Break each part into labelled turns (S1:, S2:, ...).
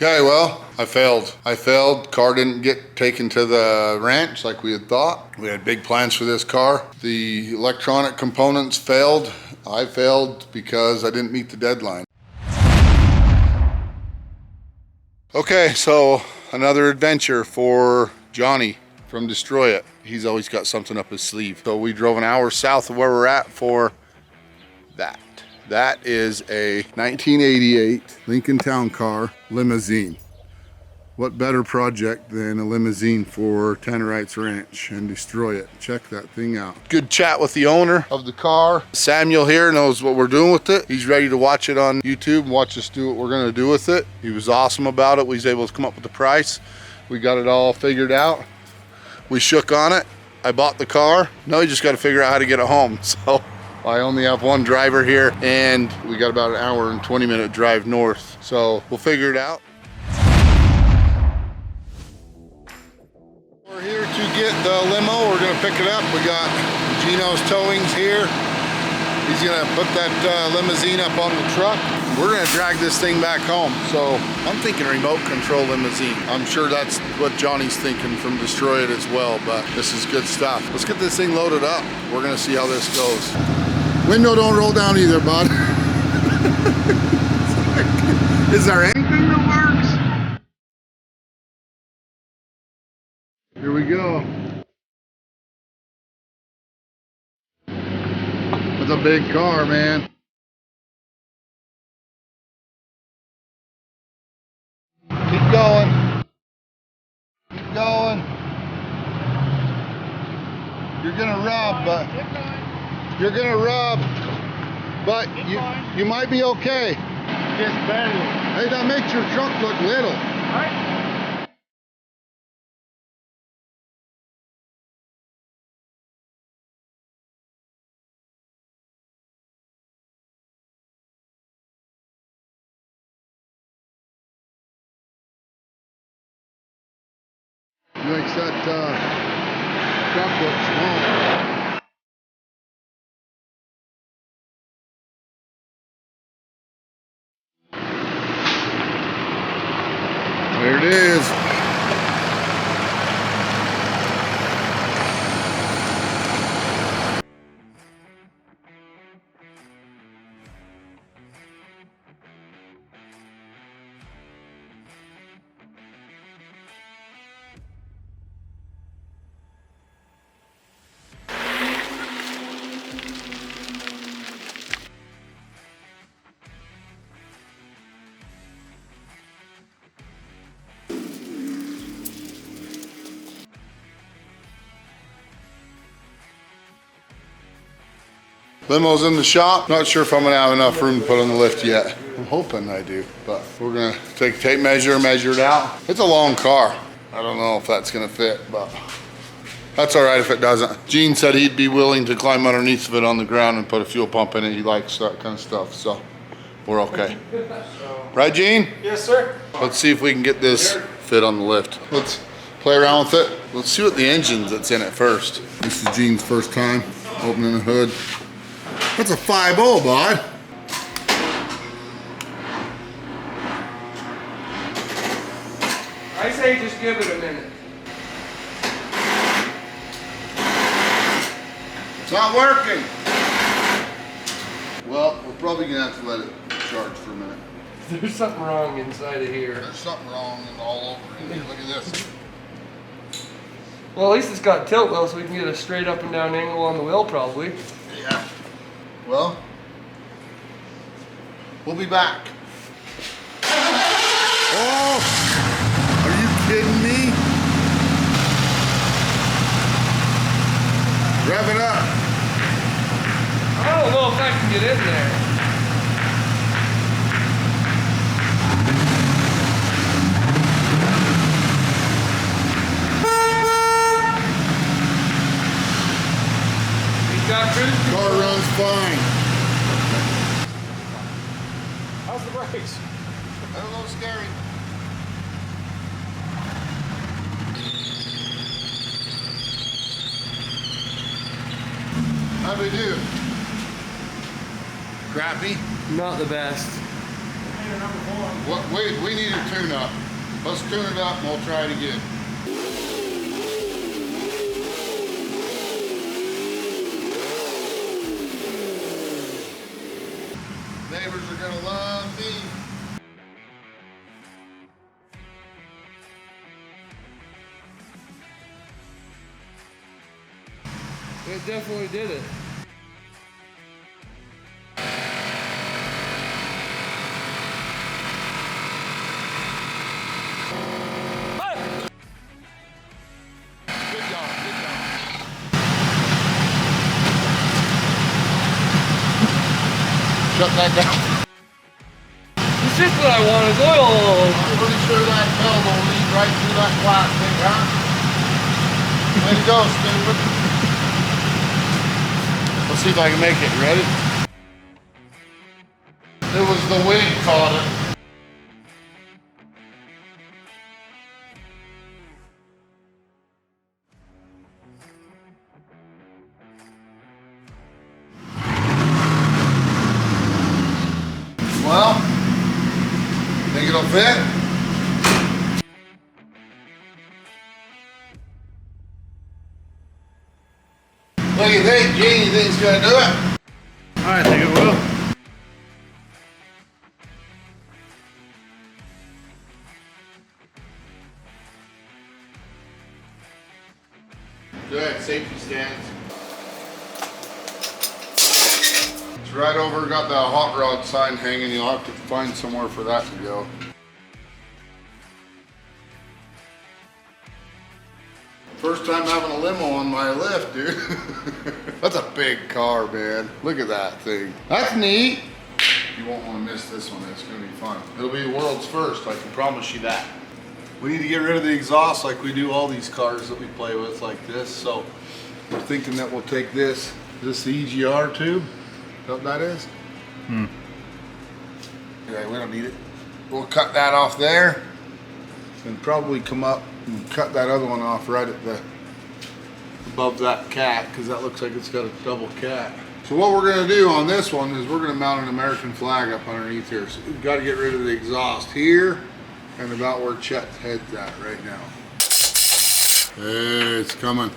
S1: Okay, well, I failed. Car didn't get taken to the ranch like we had thought. We had big plans for this car. The electronic components failed. I failed because I didn't meet the deadline. Okay, so another adventure for Johnny from Destroy It. He's always got something up his sleeve. So we drove an hour south of where we're at for that. That is a 1988 Lincoln Town Car limousine. What better project than a limousine for Tannerites Ranch and Destroy It? Check that thing out. Good chat with the owner of the car. Samuel here knows what we're doing with it. He's ready to watch it on YouTube and watch us do what we're gonna do with it. He was awesome about it. We was able to come up with the price. We got it all figured out. We shook on it. I bought the car. Now you just gotta figure out how to get it home. So I only have one driver here and we got about an hour and 20-minute drive north. So we'll figure it out. We're here to get the limo. We're gonna pick it up. We got Gino's Towings here. He's gonna put that limousine up on the truck. We're gonna drag this thing back home. So I'm thinking remote control limousine. I'm sure that's what Johnny's thinking from Destroy It as well, but this is good stuff. Let's get this thing loaded up. We're gonna see how this goes. Window don't roll down either, bud. Is there anything that works? Here we go. That's a big car, man. Keep going. Keep going. You're gonna rub, but you're gonna rub, but you might be okay.
S2: Just barely.
S1: Hey, that makes your truck look little.
S2: Right?
S1: Makes that truck look small. There it is. Limo's in the shop. Not sure if I'm gonna have enough room to put on the lift yet. I'm hoping I do, but we're gonna take a tape measure, measure it out. It's a long car. I don't know if that's gonna fit, but that's all right if it doesn't. Gene said he'd be willing to climb underneath of it on the ground and put a fuel pump in it. He likes that kind of stuff, so we're okay. Right, Gene?
S2: Yes, sir.
S1: Let's see if we can get this fit on the lift. Let's play around with it. Let's see what the engine that's in it first. This is Gene's first time opening the hood. That's a 5.0, bud.
S2: I say just give it a minute.
S1: It's not working. Well, we're probably gonna have to let it charge for a minute.
S2: There's something wrong inside of here.
S1: There's something wrong all over in here. Look at this.
S2: Well, at least it's got tilt though, so we can get a straight up and down angle on the wheel probably.
S1: Yeah. Well, we'll be back. Oh, are you kidding me? Rev it up.
S2: I don't know if I can get in there.
S1: Car runs fine.
S2: How's the brakes?
S1: They're a little scary. How'd they do? Crappy?
S2: Not the best.
S1: We need a tune-up. Let's tune it up and we'll try it again. Neighbors are gonna love me.
S2: It definitely did it.
S1: Shut that down.
S2: It's just what I want is oil.
S1: I'm pretty sure that bell will lead right through that plastic, huh? Way to go, stupid. Let's see if I can make it. You ready? It was the wind caught it. Well, think it'll fit? What do you think, Gene? You think it's gonna do it?
S3: I think it will.
S1: Good, safety stands. It's right over, got that hot rod sign hanging. You'll have to find somewhere for that to go. First time having a limo on my lift, dude. That's a big car, man. Look at that thing. That's neat. You won't want to miss this one. It's going to be fun. It'll be the world's first, I can promise you that. We need to get rid of the exhaust like we do all these cars that we play with like this. So we're thinking that we'll take this. Is this the EGR tube? Is that what that is? Okay, we don't need it. We'll cut that off there and probably come up and cut that other one off right at the above that cat, because that looks like it's got a double cat. So what we're going to do on this one is we're going to mount an American flag up underneath here. So we've got to get rid of the exhaust here and about where Chet's head's at right now. Hey, it's coming.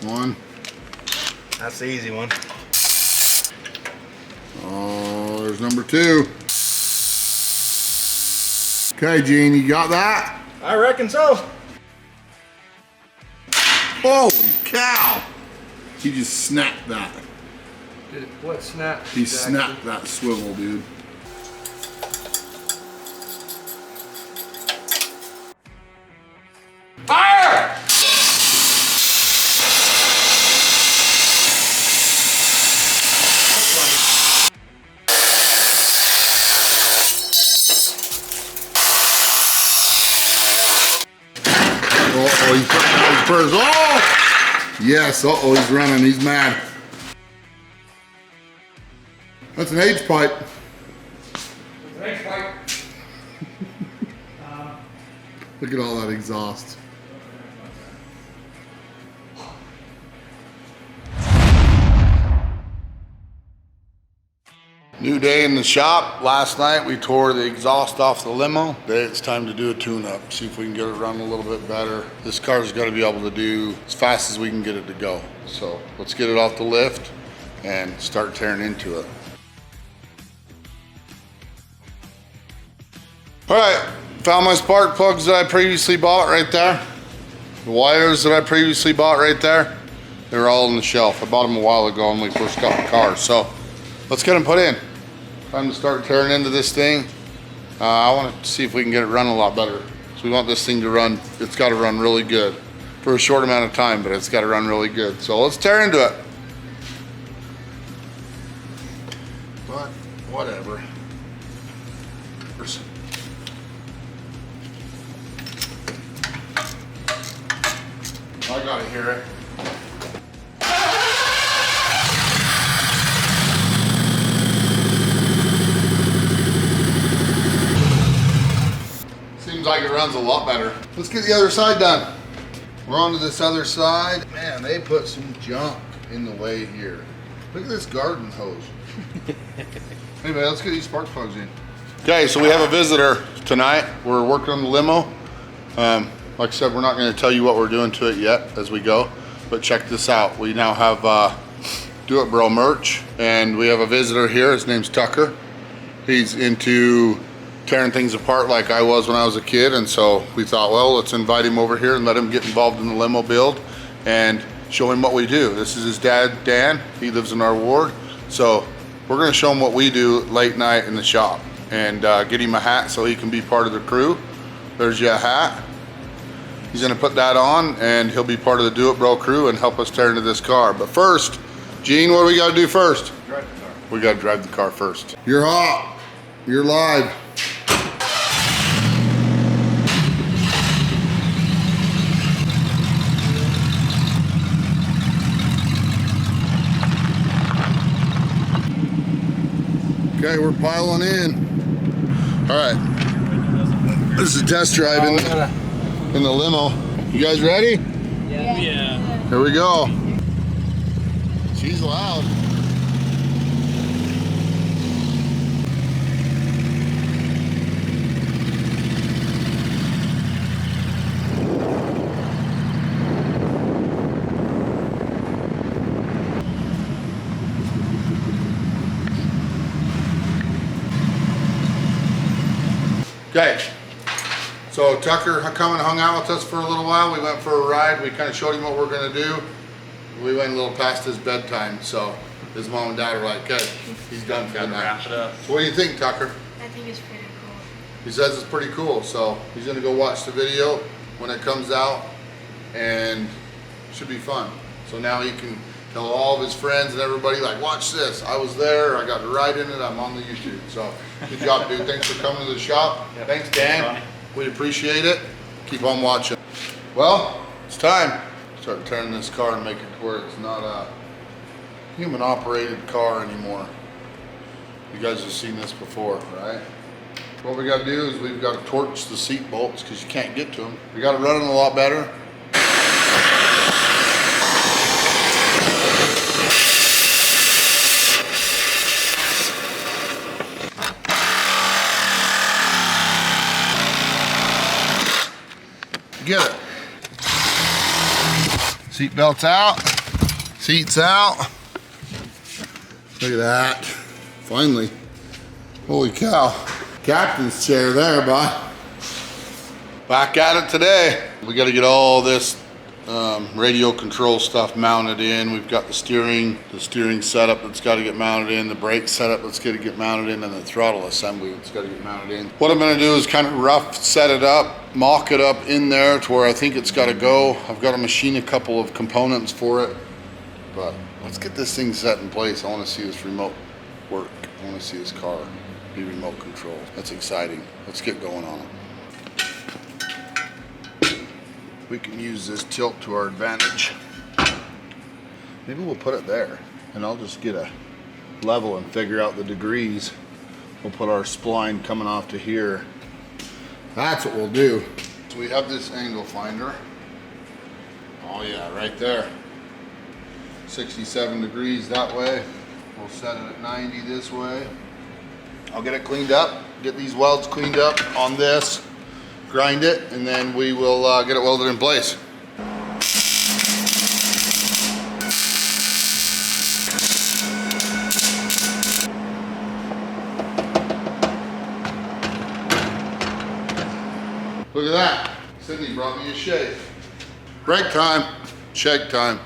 S1: One.
S3: That's the easy one.
S1: Oh, there's number 2. Okay, Gene, you got that?
S3: I reckon so.
S1: Holy cow! He just snapped that.
S2: What snapped?
S1: He snapped that swivel, dude.
S2: Fire!
S1: Uh-oh, he's putting out his spurs. Oh! Yes, uh-oh, he's running. He's mad. That's an H pipe.
S2: Thanks, Mike.
S1: Look at all that exhaust. New day in the shop. Last night we tore the exhaust off the limo. Today it's time to do a tune-up, see if we can get it running a little bit better. This car's got to be able to do as fast as we can get it to go. So let's get it off the lift and start tearing into it. All right, found my spark plugs that I previously bought right there. The wires that I previously bought right there. They're all on the shelf. I bought them a while ago when we first got the car. So let's get them put in. Time to start tearing into this thing. I want to see if we can get it running a lot better. So we want this thing to run, it's got to run really good for a short amount of time, but it's got to run really good. So let's tear into it. But whatever. I gotta hear it. Seems like it runs a lot better. Let's get the other side done. We're on to this other side. Man, they put some junk in the way here. Look at this garden hose. Anyway, let's get these spark plugs in. Okay, so we have a visitor tonight. We're working on the limo. Like I said, we're not going to tell you what we're doing to it yet as we go, but check this out. We now have Do It Bro merch, and we have a visitor here. His name's Tucker. He's into tearing things apart like I was when I was a kid, and so we thought, well, let's invite him over here and let him get involved in the limo build and show him what we do. This is his dad, Dan. He lives in our ward, so we're going to show him what we do late night in the shop and get him a hat so he can be part of the crew. There's your hat. He's gonna put that on and he'll be part of the Do It Bro crew and help us tear into this car. But first, Gene, what do we gotta do first?
S3: Drive the car.
S1: We gotta drive the car first. You're hot. You're live. Okay, we're piling in. All right, this is a test drive in the limo. You guys ready?
S4: Yeah.
S1: Here we go. She's loud. Okay, so Tucker come and hung out with us for a little while. We went for a ride. We kind of showed him what we're gonna do. We went a little past his bedtime, so his mom and dad are like, okay, he's done for the night.
S4: Wrap it up.
S1: So what do you think, Tucker?
S5: I think it's pretty cool.
S1: He says it's pretty cool, so he's gonna go watch the video when it comes out, and it should be fun. So now he can tell all of his friends and everybody, like, watch this. I was there, I got to ride in it, I'm on the YouTube. So good job, dude. Thanks for coming to the shop.
S4: Yep.
S1: Thanks, Dan. We appreciate it. Keep on watching. Well, it's time. Start turning this car and make it to where it's not a human operated car anymore. You guys have seen this before, right? What we got to do is we've got to torch the seat bolts because you can't get to them. We got to run them a lot better. Get it. Seat belts out. Seats out. Look at that. Finally. Holy cow. Captain's chair there, bud. Back at it today. We got to get all this radio control stuff mounted in. We've got the steering setup that's got to get mounted in, the brake setup that's got to get mounted in, and the throttle assembly that's got to get mounted in. What I'm going to do is kind of rough set it up, mock it up in there to where I think it's got to go. I've got to machine a couple of components for it, but let's get this thing set in place. I want to see this remote work. I want to see this car be remote controlled. That's exciting. Let's get going on it. We can use this tilt to our advantage. Maybe we'll put it there and I'll just get a level and figure out the degrees. We'll put our spline coming off to here. That's what we'll do. So we have this angle finder. Oh yeah, right there. 67 degrees that way. We'll set it at 90 this way. I'll get it cleaned up, get these welds cleaned up on this, grind it, and then we will get it welded in place. Look at that. Sydney brought me a shake. Break time, shake time.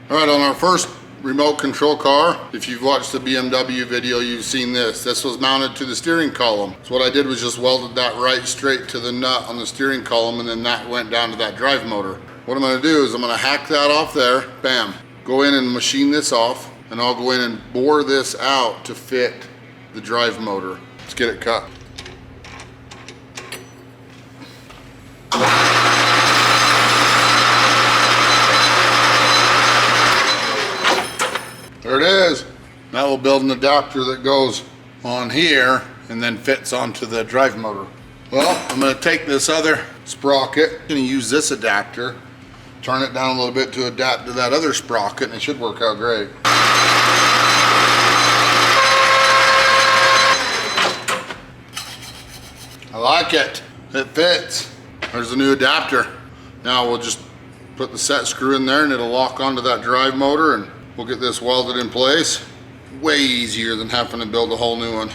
S1: All right, on our first remote control car, if you've watched the BMW video, you've seen this. This was mounted to the steering column. So what I did was just welded that right straight to the nut on the steering column, and then that went down to that drive motor. What I'm gonna do is I'm gonna hack that off there, bam. Go in and machine this off, and I'll go in and bore this out to fit the drive motor. Let's get it cut. There it is. Now we'll build an adapter that goes on here and then fits onto the drive motor. Well, I'm going to take this other sprocket, I'm going to use this adapter, turn it down a little bit to adapt to that other sprocket, and it should work out great. like it. It fits. There's the new adapter. Now we'll just put the set screw in there and it'll lock onto that drive motor, and we'll get this welded in place. Way easier than having to build a whole new one.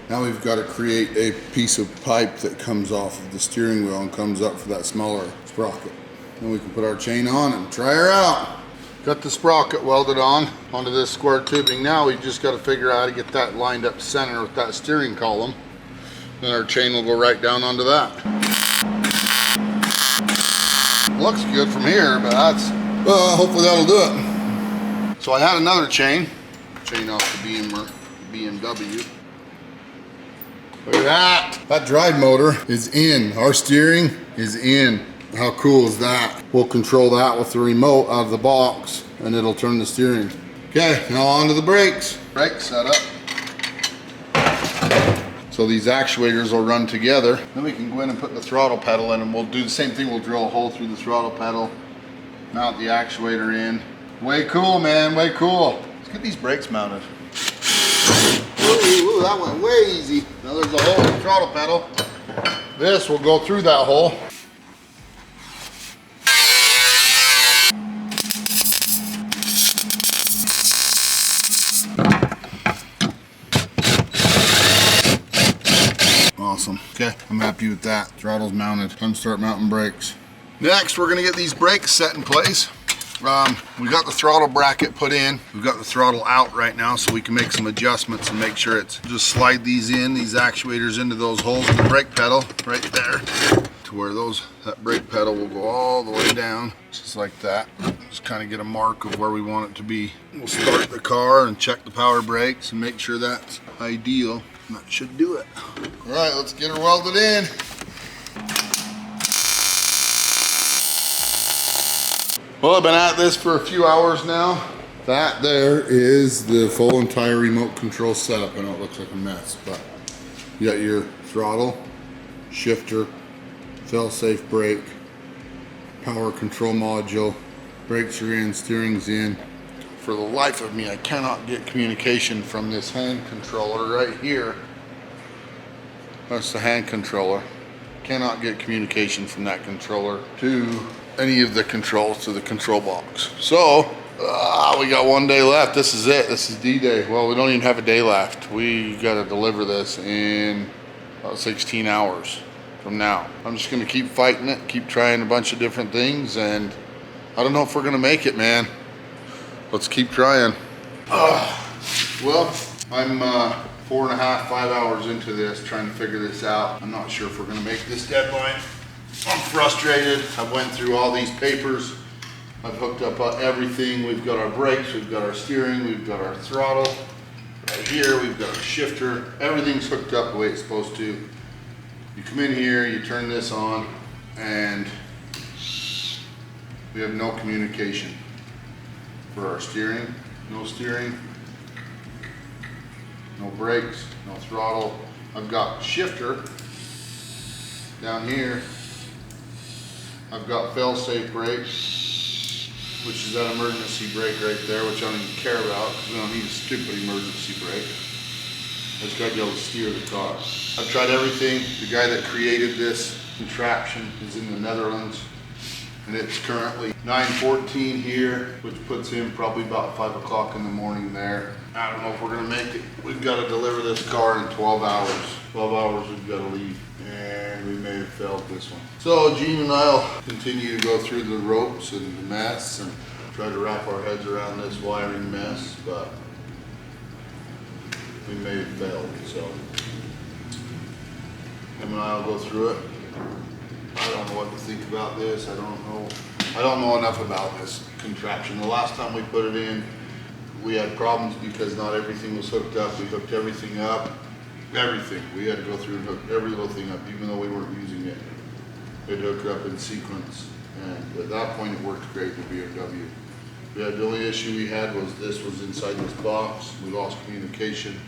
S1: Now we've got to create a piece of pipe that comes off of the steering wheel and comes up for that smaller sprocket. Then we can put our chain on and try her out. Got the sprocket welded on onto this square tubing. Now we just got to figure out how to get that lined up center with that steering column. Then our chain will go right down onto that. Looks good from here, but that's, hopefully that'll do it. So I had another chain off the BMW. Look at that. That drive motor is in. Our steering is in. How cool is that? We'll control that with the remote out of the box and it'll turn the steering. Okay, now on to the brakes. Brake setup. So these actuators will run together. Then we can go in and put the throttle pedal in, and we'll do the same thing. We'll drill a hole through the throttle pedal, mount the actuator in. Way cool, man, way cool. Let's get these brakes mounted. Ooh, that went way easy. Now there's a hole in the throttle pedal. This will go through that hole. Awesome. Okay, I'm happy with that. Throttle's mounted. Time to start mounting brakes. Next, we're gonna get these brakes set in place. We got the throttle bracket put in. We've got the throttle out right now so we can make some adjustments and make sure it's, just slide these actuators into those holes in the brake pedal right there to where that brake pedal will go all the way down, just like that. Just kind of get a mark of where we want it to be. We'll start the car and check the power brakes and make sure that's ideal. And that should do it. All right, let's get her welded in. Well, I've been at this for a few hours now. That there is the full entire remote control setup. I know it looks like a mess, but you got your throttle, shifter, fail-safe brake, power control module, brakes are in, steering's in. For the life of me, I cannot get communication from this hand controller right here. That's the hand controller. Cannot get communication from that controller to any of the controls to the control box. So we got 1 day left. This is it. This is D-Day. Well, we don't even have a day left. We got to deliver this in about 16 hours from now. I'm just going to keep fighting it, keep trying a bunch of different things, and I don't know if we're going to make it, man. Let's keep trying. Well, I'm 4.5, 5 hours into this, trying to figure this out. I'm not sure if we're going to make this deadline. I'm frustrated. I went through all these papers. I've hooked up everything. We've got our brakes, we've got our steering, we've got our throttle. Right here, we've got our shifter. Everything's hooked up the way it's supposed to. You come in here, you turn this on, and we have no communication for our steering. No steering, no brakes, no throttle. I've got shifter down here. I've got fail-safe brakes, which is that emergency brake right there, which I don't even care about because we don't need a stupid emergency brake. I just got to be able to steer the car. I've tried everything. The guy that created this contraption is in the Netherlands, and it's currently 9:14 here, which puts him probably about 5 o'clock in the morning there. I don't know if we're gonna make it. We've got to deliver this car in 12 hours. 12 hours we've got to leave, and we may have failed this one. So Gene and I'll continue to go through the ropes and the mess and try to wrap our heads around this wiring mess, but we may have failed, so him and I'll go through it. I don't know what to think about this. I don't know enough about this contraption. The last time we put it in, we had problems because not everything was hooked up. We hooked everything up. Everything. We had to go through and hook every little thing up, even though we weren't using it. We had to hook it up in sequence. And at that point, it worked great with BMW. The only issue we had was this was inside this box. We lost communication,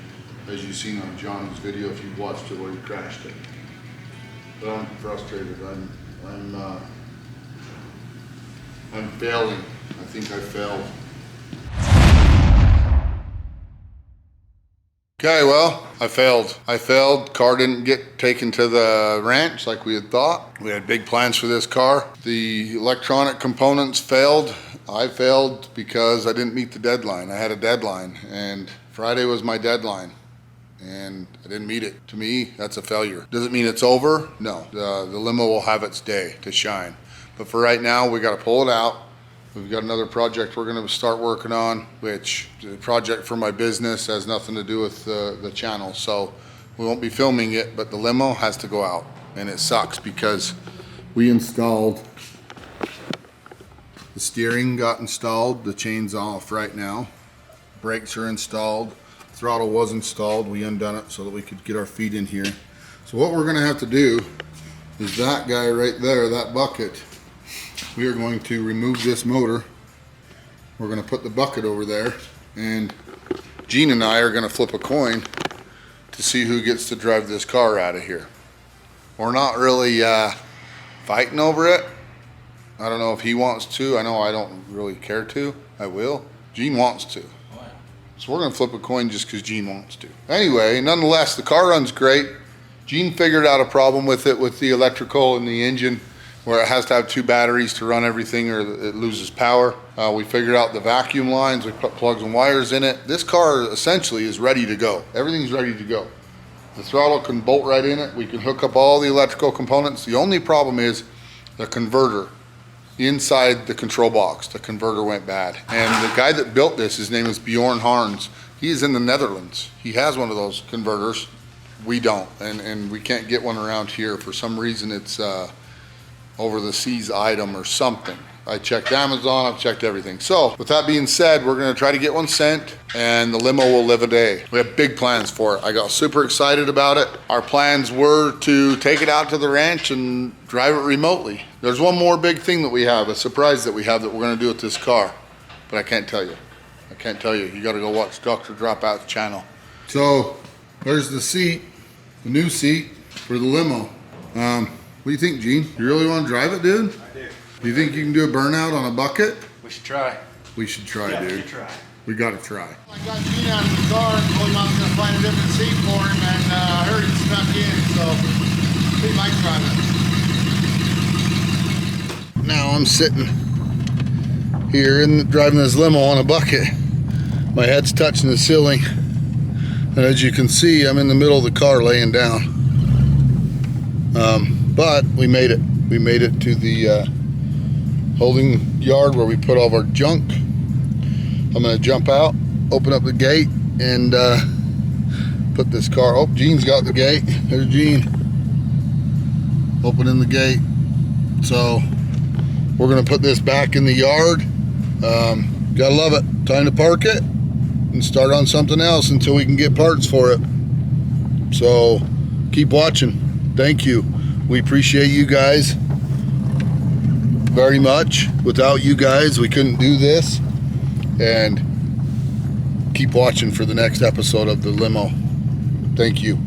S1: as you've seen on Johnny's video if you've watched it where he crashed it. But I'm frustrated. I'm failing. I think I failed. Okay, well, I failed. Car didn't get taken to the ranch like we had thought. We had big plans for this car. The electronic components failed. I failed because I didn't meet the deadline. I had a deadline, and Friday was my deadline, and I didn't meet it. To me, that's a failure. Does it mean it's over? No. The limo will have its day to shine. But for right now, we got to pull it out. We've got another project we're going to start working on, which the project for my business has nothing to do with the channel. So we won't be filming it, but the limo has to go out. And it sucks because we installed, the steering got installed, the chain's off right now. Brakes are installed, throttle was installed. We undone it so that we could get our feet in here. So what we're going to have to do is that guy right there, that bucket, we are going to remove this motor. We're going to put the bucket over there, and Gene and I are going to flip a coin to see who gets to drive this car out of here. We're not really fighting over it. I don't know if he wants to. I know I don't really care to. I will. Gene wants to. So we're going to flip a coin just because Gene wants to. Anyway, nonetheless, the car runs great. Gene figured out a problem with it with the electrical and the engine, where it has to have 2 batteries to run everything or it loses power. We figured out the vacuum lines. We put plugs and wires in it. This car essentially is ready to go. Everything's ready to go. The throttle can bolt right in it. We can hook up all the electrical components. The only problem is the converter inside the control box. The converter went bad. And the guy that built this, his name is Bjorn Harns. He is in the Netherlands. He has one of those converters. We don't, and we can't get one around here. For some reason, it's over the seas item or something. I checked Amazon, I've checked everything. So with that being said, we're gonna try to get one sent, and the limo will live a day. We have big plans for it. I got super excited about it. Our plans were to take it out to the ranch and drive it remotely. There's one more big thing that we have, a surprise that we have that we're gonna do with this car, but I can't tell you. I can't tell you. You gotta go watch Dr. Dropout's channel. So there's the seat, the new seat for the limo. What do you think, Gene? You really want to drive it, dude?
S3: I do.
S1: Do you think you can do a burnout on a bucket?
S3: We should try.
S1: We should try,
S3: Yeah,
S1: dude.
S3: we should try.
S1: We gotta try. I got Gene out of the car and told him I was gonna find a different seat for him, and I heard him stuck in, so he might try that. Now I'm sitting here driving this limo on a bucket. My head's touching the ceiling, and as you can see, I'm in the middle of the car laying down. But we made it. We made it to the holding yard where we put all of our junk. I'm gonna jump out, open up the gate, and put this car. Oh, Gene's got the gate. There's Gene. Opening the gate. So we're gonna put this back in the yard. Gotta love it. Time to park it and start on something else until we can get parts for it. So keep watching. Thank you. We appreciate you guys very much. Without you guys, we couldn't do this. And keep watching for the next episode of the limo. Thank you.